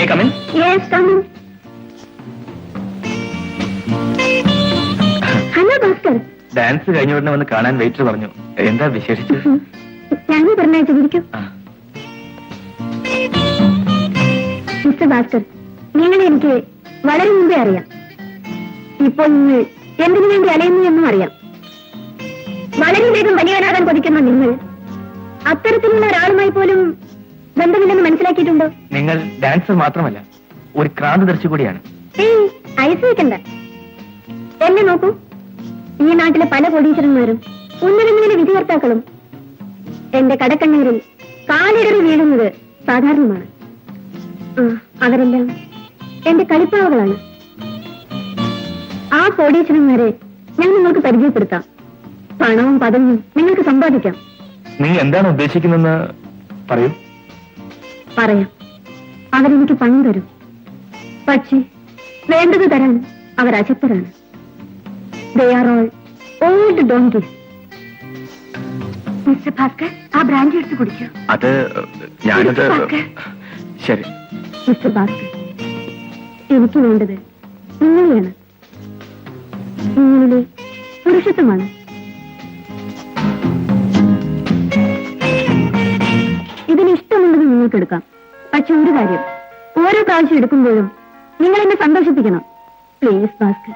May I come in? Yes, come in. Hello, Bhaskar. Dance കഴിഞ്ഞ ഉടനെ വന്ന് കാണാൻ വെയിറ്റർ പറഞ്ഞു. എന്താ വിശേഷിച്ച്? ഞാനീ പറഞ്ഞയച്ചിരിക്കും. മിസ്റ്റർ ഭാസ്കർ, നിങ്ങളെ എനിക്ക് വളരെ മുമ്പേ അറിയാം. ഇപ്പോൾ നിങ്ങൾ എന്തിനു വേണ്ടി അലയുന്നു എന്നും അറിയാം. വളരെ വേഗം വലിയവനാകാൻ കൊതിക്കുന്ന നിങ്ങൾ അത്തരത്തിലുള്ള ഒരാളുമായി പോലും ബന്ധമില്ലെന്ന് മനസ്സിലാക്കിയിട്ടുണ്ടോ? നിങ്ങൾ ഡാൻസർ മാത്രമല്ല, ഒരു ക്രാന്തദർശി കൂടിയാണ്. ഏയ്, ഐസ് വെക്കണ്ട. എന്നെ നോക്കൂ. ഈ നാട്ടിലെ പല കോടീശ്വരന്മാരും ഉന്നതങ്ങളിലെ വിധികർത്താക്കളും എന്റെ കടക്കണ്ണീരിൽ കാലിടറി വീഴുന്നത് സാധാരണമാണ്. അവരെല്ലാം എന്റെ കളിപ്പാവകളാണ്. ആ കോടീശ്വരന്മാരെ ഞാൻ നിങ്ങൾക്ക് പരിചയപ്പെടുത്താം. പണവും പദവിയും നിങ്ങൾക്ക് സമ്പാദിക്കാം. നിങ്ങൾ എന്താണ് ഉദ്ദേശിക്കുന്നതെന്ന് പറയൂ. പറയാം. അവരെനിക്ക് പണം തരും. പക്ഷേ വേണ്ടത് തരാൻ അവർ അശക്തരാണ്. They are all old donkeys. Mister Bhaskar, ആ ബ്രാൻഡി എടുത്ത് കുടിക്കൂ. അത് ഞാനത് ശരി. മിസ്റ്റർ ഭാസ്കർ, എനിക്ക് വേണ്ടത് നിങ്ങളെയാണ്. നിങ്ങളിലെ പുരുഷത്വമാണ്. ഇതിന് ഇഷ്ടമുള്ളത് നിങ്ങൾക്ക് എടുക്കാം. പക്ഷെ ഒരു കാര്യം, ഓരോ പ്രാവശ്യം എടുക്കുമ്പോഴും നിങ്ങൾ എന്നെ സന്തോഷിപ്പിക്കണം. പ്ലീസ് ഭാസ്കർ.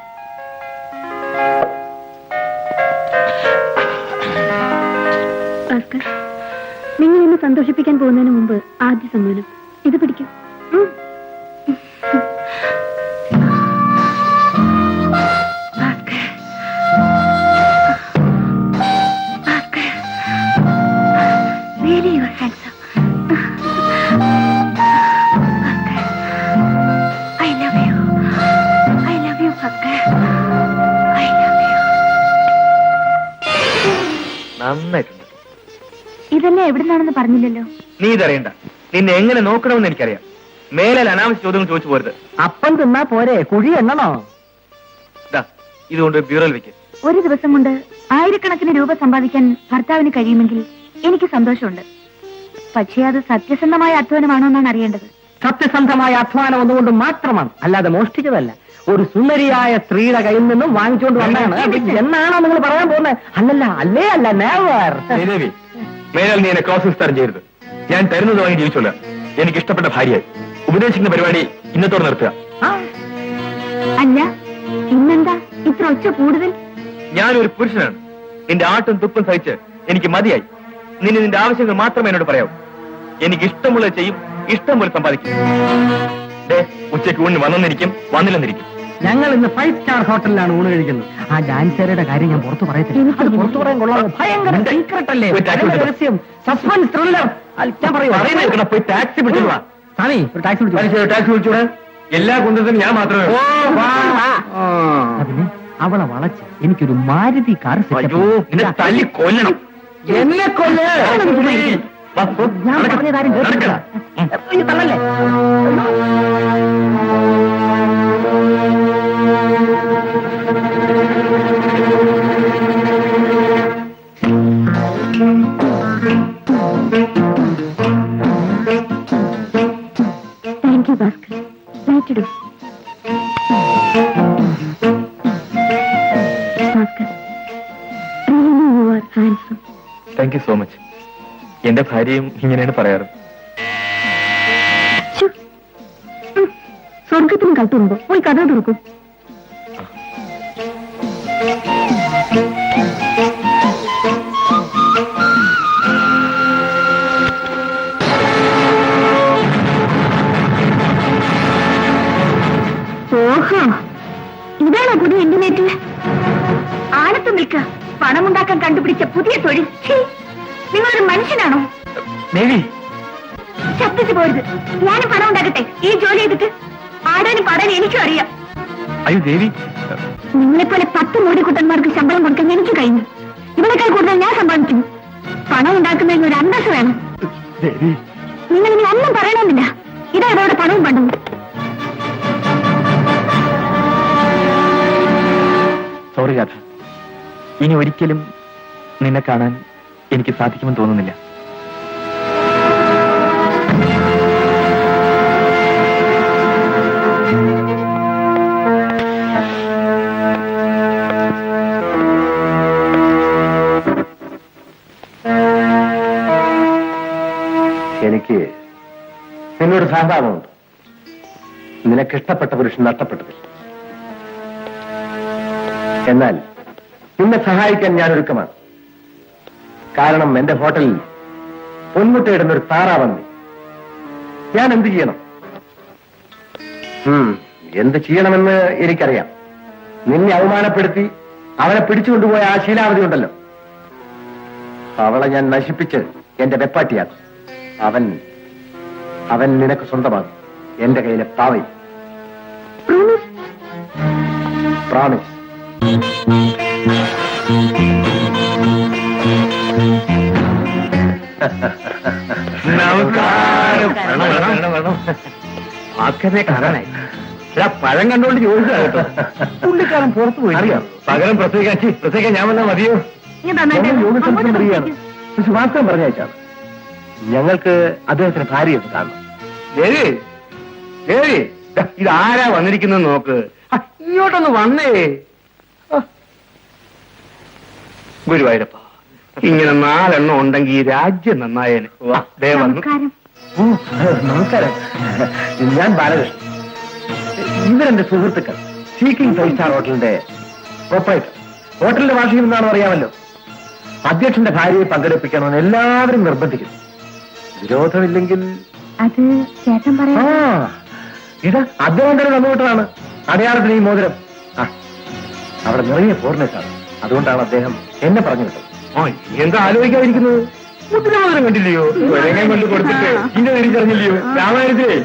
ഭാസ്കർ, നിങ്ങൾ എന്നെ സന്തോഷിപ്പിക്കാൻ പോകുന്നതിന് മുമ്പ് ആദ്യ സമ്മാനം ഇത് പിടിക്കും. നന്നായിട്ടുണ്ട്. ഇതെല്ലാം എവിടുന്നാണെന്ന് പറഞ്ഞില്ലല്ലോ. നീ ഇതറിയണ്ട. നിന്നെ എങ്ങനെ നോക്കണമെന്ന് എനിക്കറിയാം. മേലാൽ അനാവശ്യ ചോദ്യങ്ങൾ ചോദിച്ചു പോരുത്. അപ്പം തിന്നാ പോരെ, കുഴി എണ്ണണോ? ഇതുകൊണ്ട് ബ്യൂറോയിൽ വെക്ക്. ഒരു ദിവസം കൊണ്ട് ആയിരക്കണക്കിന് രൂപ സമ്പാദിക്കാൻ ഭർത്താവിന് കഴിയുമെങ്കിൽ എനിക്ക് സന്തോഷമുണ്ട്. പക്ഷേ അത് സത്യസന്ധമായ അധ്വാനമാണോ എന്നാണ് അറിയേണ്ടത്. സത്യസന്ധമായ അധ്വാനം ഒന്നുകൊണ്ട് മാത്രമാണ്, അല്ലാതെ മോഷ്ടിച്ചതല്ല. ഒരു സുന്ദരിയായ സ്ത്രീയുടെ കയ്യിൽ നിന്നും വാങ്ങിച്ചുകൊണ്ട് വന്നാണ്. എന്നാണോ നിങ്ങൾ പറയാൻ പോകുന്നത്? അല്ലല്ല, അല്ലേ അല്ല, നേവർ. മേലാൽ നീ എന്നെ ക്രോസ് വിസ്താരം ചെയ്യരുത്. ഞാൻ തരുന്നത് വാങ്ങി ജീവിച്ചോളൂ. എനിക്ക് ഇഷ്ടപ്പെട്ട ഭാര്യയായി. ഉപദേശിക്കുന്ന പരിപാടി ഇന്നത്തോടെ നിർത്തുക. അല്ല, ഇന്നെന്താ ഇത്ര ഒച്ച കൂടുതൽ? ഞാനൊരു പുരുഷനാണ്. നിന്റെ ആട്ടും തുപ്പും സഹിച്ച് എനിക്ക് മതിയായി. നിന്നെ നിന്റെ ആവശ്യങ്ങൾ മാത്രമേ എന്നോട് പറയാവൂ. എനിക്ക് ഇഷ്ടമുള്ളത് ചെയ്യും, ഇഷ്ടം പോലെ സമ്പാദിക്കും. ഉച്ചയ്ക്ക് ഊണിന് വന്നെന്നിരിക്കും, വന്നില്ലെന്നിരിക്കും. ഞങ്ങൾ ഇന്ന് 5 സ്റ്റാർ ഹോട്ടലിലാണ് ഊണ് കഴിക്കുന്നത്. ആ ഡാൻസറുടെ കാര്യം ഞാൻ പുറത്തു പറയത്തില്ല. അത് പുറത്തു പറയാൻ കൊള്ളാമോ? ഭയങ്കര സീക്രട്ട് അല്ലേ, രഹസ്യം, സസ്പെൻസ്, ത്രില്ലർ. ഞാൻ പറയുന്നത് പോയി ടാക്സി പിടിച്ചിട്ടുവാ. സ്വാമി, ഒരു ടാക്സി വിളിച്ചൂടെ? എല്ലാ കുന്തത്തിനും ഞാൻ മാത്രമേ. അതിന് അവളെ വളച്ച് എനിക്കൊരു മാരുതി കാർ തല്ലി കൊല്ലണം. എന്നെ ഞാൻ പറഞ്ഞതാരും കേട്ടിട്ടില്ല. തള്ളല്ലേ? Thank you Bhaskar. ലൈറ്റ് ഇടും. Bhaskar, really you are handsome. Thank you so much. എന്റെ ഭാര്യയും ഇങ്ങനെയാണ് പറയാറ്. സ്വർഗത്തിനും കട്ടുണ്ടോ? പോയി കഥ തുറക്കും. ഓഹോ, ഇതാണോ പുതിയ ഇന്റർനെറ്റ്? ആലത്ത് നിൽക്കുക, പണമുണ്ടാക്കാൻ കണ്ടുപിടിച്ച പുതിയ തൊഴിൽ. നിങ്ങളൊരു മനുഷ്യനാണോ? ശബ്ദിച്ചു പോരുത്. ഞാനും പണം ഉണ്ടാക്കട്ടെ. ഈ ജോലി ചെയ്തിട്ട് ആടാനും പാടാനും എനിക്കും അറിയാം. അയ്യോ ദേവി, നിങ്ങളെപ്പോലെ 10 മോടിക്കുട്ടന്മാർക്ക് ശമ്പളം കൊടുക്കാൻ എനിക്ക് കഴിഞ്ഞു. ഇവളെക്കാൾ കൂടുതൽ ഞാൻ സമ്പാദിക്കുന്നു. പണം ഉണ്ടാക്കുന്നതിന് ഒരു അന്തസ് വേണം. നിങ്ങൾ ഇനി ഒന്നും പറയണമെന്നില്ല. ഇതാ ഇവരുടെ പണവും പണ്ടവും. സോറി രാധ, ഇനി ഒരിക്കലും നിന്നെ കാണാൻ എനിക്ക് സാധിക്കുമെന്ന് തോന്നുന്നില്ല. എന്നോട് സഹതാപമുണ്ട്. നിനക്കിഷ്ടപ്പെട്ട പുരുഷൻ നഷ്ടപ്പെട്ടതിൽ. എന്നാൽ നിന്നെ സഹായിക്കാൻ ഞാൻ ഒരുക്കമാണ്. കാരണം എന്റെ ഹോട്ടലിൽ പൊന്മുട്ടയിടുന്ന ഒരു താറാവന്നി. ഞാൻ എന്ത് ചെയ്യണം? എന്ത് ചെയ്യണമെന്ന് എനിക്കറിയാം. നിന്നെ അവമാനപ്പെടുത്തി അവനെ പിടിച്ചുകൊണ്ടുപോയ ആ ശീലാവധി ഉണ്ടല്ലോ, അവളെ ഞാൻ നശിപ്പിച്ച് എന്റെ വെപ്പാട്ടിയാക്കും. അവൻ നിനക്ക് സ്വന്തമാകും. എന്റെ കയ്യിലെ പാവയും. പ്രോമിസ്. ആക്കനെ കാണാനായി പഴം കണ്ടോണ്ട് ചോദിച്ചാ കേട്ടോ. പുള്ളിക്കാരൻ പുറത്തു പോയി. അറിയാം, പകരം പ്രത്യേകിക്കാൻ ഞാൻ വന്നാൽ മതിയോ? വാസ്തവം പറഞ്ഞയച്ചാണ്. ഞങ്ങൾക്ക് അദ്ദേഹത്തിന് ഭാര്യയൊക്കെ കാണണം. ഇതാരാ വന്നിരിക്കുന്നത് നോക്ക്. ഇങ്ങോട്ടൊന്ന് വന്നേ. ഗുരുവായൂരപ്പ, ഇങ്ങനെ 4 എണ്ണം ഉണ്ടെങ്കിൽ ഈ രാജ്യം നന്നായേനെ. നമസ്കാരം. ഞാൻ ബാലകൃഷ്ണൻ. ഇവരെന്റെ സുഹൃത്തുക്കൾ. സീക്കിംഗ് 5 സ്റ്റാർ ഹോട്ടലിന്റെ പ്രൊപ്പറേറ്റർ. ഹോട്ടലിന്റെ വാർഷികം എന്താണെന്ന് അറിയാമല്ലോ. അധ്യക്ഷന്റെ ഭാര്യയെ പങ്കെടുപ്പിക്കണമെന്ന് എല്ലാവരും നിർബന്ധിക്കുന്നു. വിരോധമില്ലെങ്കിൽ അത് ചേട്ടൻ പറയാ. ഇത് അദ്ദേഹം തന്നെ തന്നുവിട്ടതാണ് അടയാളത്തിന് ഈ മോതിരം. അവിടെ നിറയെ ഫോറിനേഴ്സാണ്. അതുകൊണ്ടാണ് അദ്ദേഹം എന്നെ പറഞ്ഞു വിട്ടത്. എന്താ ആലോചിക്കാതിരിക്കുന്നത്? മുദ്രമോതിരം കണ്ടില്ലയോ? കൊണ്ട് കൊടുത്തിട്ട് ഇന്നെ തിരിച്ചറിഞ്ഞില്ലയോ? രാമായണത്തിലേ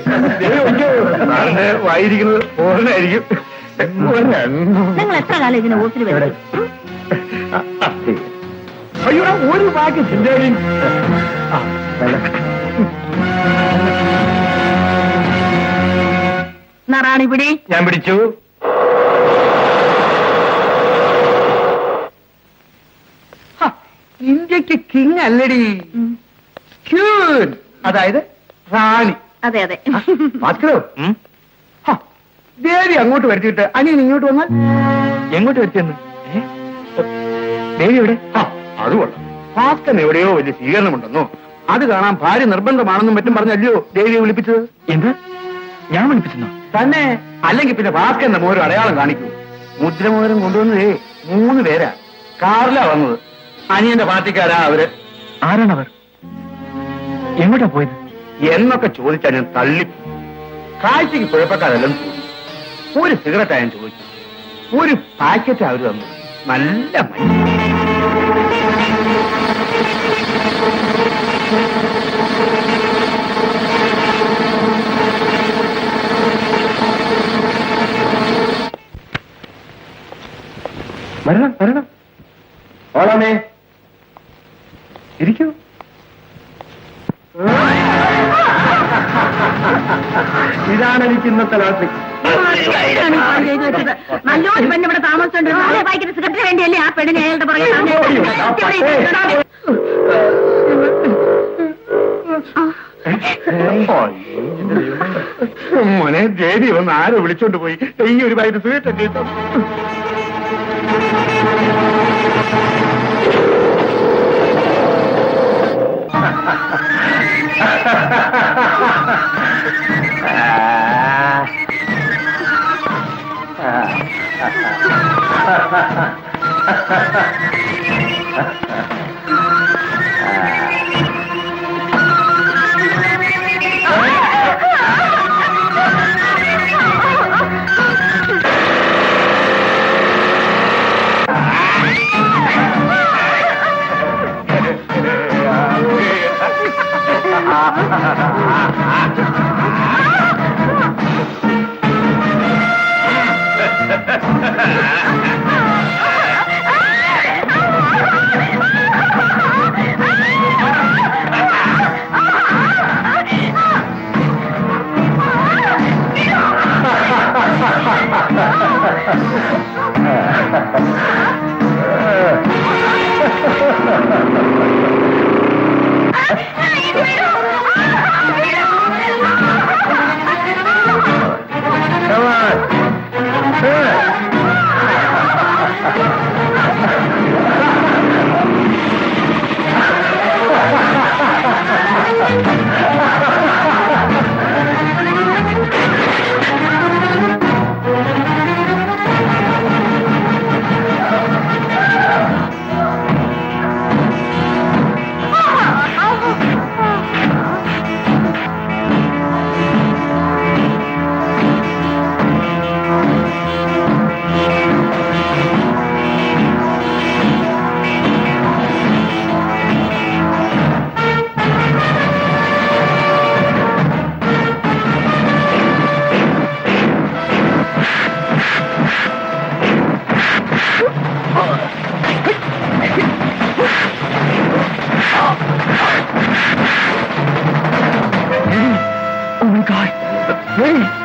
വായിരിക്കുന്നത് ഫോറിനായിരിക്കും. നിങ്ങൾ എത്ര കാലം ഇതിനെ ഓഫിൽ വരും? അയ്യോ, ഒരു ബാക്കി ചിന്താരി. റാണി പിടി. ഞാൻ പിടിച്ചു. ഇന്ത്യക്ക് കിങ് അല്ലടി, ക്യൂൻ, അതായത് റാണി. അതെ അതെ. ഭാസ്കരോ, ദേവി അങ്ങോട്ട് വരുത്തിയിട്ട് അനിയൻ ഇങ്ങോട്ട് വന്നാൽ എങ്ങോട്ട് വരുത്തിയെന്ന്? ദേവി എവിടെ? അത് കൊള്ളാം. ഭാസ്കരൻ എവിടെയോ വലിയ സ്വീകരണമുണ്ടെന്നോ, അത് കാണാൻ ഭാര്യ നിർബന്ധമാണെന്നും മറ്റും പറഞ്ഞല്ലോ ദേവിയെ വിളിപ്പിച്ചത്. എന്ത്? ഞാൻ വിളിപ്പിച്ചെന്നോ? തന്നെ. അല്ലെങ്കിൽ പിന്നെ ഭാസ്കരന്റെ മോരും അടയാളം കാണിക്കൂ. മുദ്രമോതിരം കൊണ്ടുവന്നതേ 3 പേരാ. കാറിലാ വന്നത്. അനിയന്റെ പാർട്ടിക്കാരാ അവര്. ആരാണവർ? എങ്ങോട്ടാ പോയത് എന്നൊക്കെ ചോദിച്ചാൽ ഞാൻ തള്ളി. കാഴ്ചക്ക് കുഴപ്പക്കാരല്ലെന്ന് തോന്നി. ഒരു സിഗരറ്റാ ഞാൻ ചോദിച്ചു. ഒരു പാക്കറ്റ് അവര് തന്നു. നല്ല മഞ്ഞ. വരണം. ഓളാമേ, ഇരിക്കൂ. ഇതാണ് എനിക്ക് ഇന്നത്തെ രാത്രി. നല്ലൊരു പെണ്ണ് ഇവിടെ താമസിച്ചുണ്ട്. വായിക്കുന്ന സെക്രട്ടറി വേണ്ടിയല്ലേ ആ പെണ്ണിനെ അയാളുടെ മോനെ, ദേവി വന്ന് ആരോ വിളിച്ചോണ്ട് പോയി. ഈ ഒരു പാക്കറ്റ് സ്വീറ്റ് കേട്ടോ. ഏ